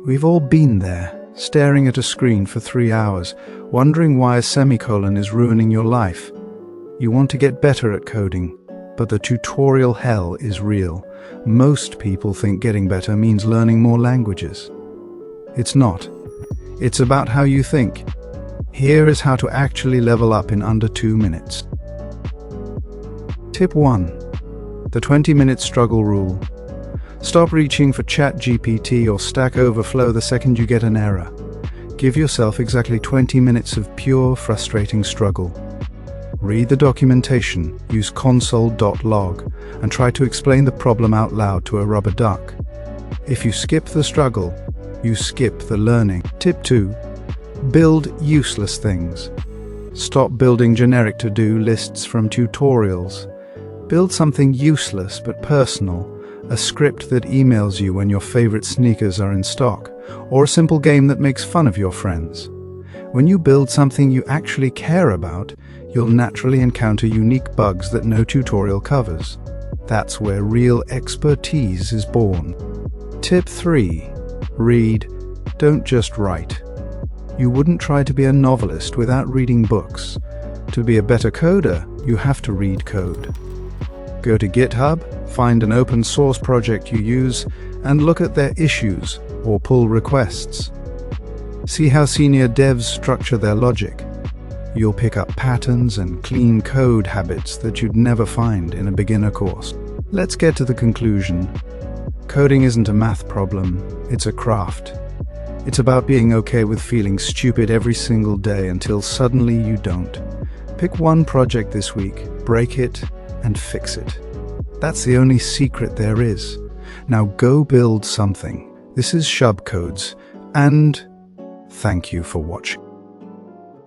We've all been there, staring at a screen for 3 hours, wondering why a semicolon is ruining your life. You want to get better at coding, but the tutorial hell is real. Most people think getting better means learning more languages. It's not. It's about how you think. Here is how to actually level up in under 2 minutes. Tip 1. The 20-minute struggle rule. Stop reaching for ChatGPT or Stack Overflow the second you get an error. Give yourself exactly 20 minutes of pure, frustrating struggle. Read the documentation, use console.log, and try to explain the problem out loud to a rubber duck. If you skip the struggle, you skip the learning. Tip 2. Build useless things. Stop building generic to-do lists from tutorials. Build something useless but personal, a script that emails you when your favorite sneakers are in stock, or a simple game that makes fun of your friends. When you build something you actually care about, you'll naturally encounter unique bugs that no tutorial covers. That's where real expertise is born. Tip 3. Read, don't just write. You wouldn't try to be a novelist without reading books. To be a better coder, you have to read code. Go to GitHub, find an open source project you use, and look at their issues or pull requests. See how senior devs structure their logic. You'll pick up patterns and clean code habits that you'd never find in a beginner course. Let's get to the conclusion. Coding isn't a math problem, it's a craft. It's about being okay with feeling stupid every single day until suddenly you don't. Pick one project this week, break it, and fix it. That's the only secret there is. Now go build something. This is Shub Codes, and thank you for watching.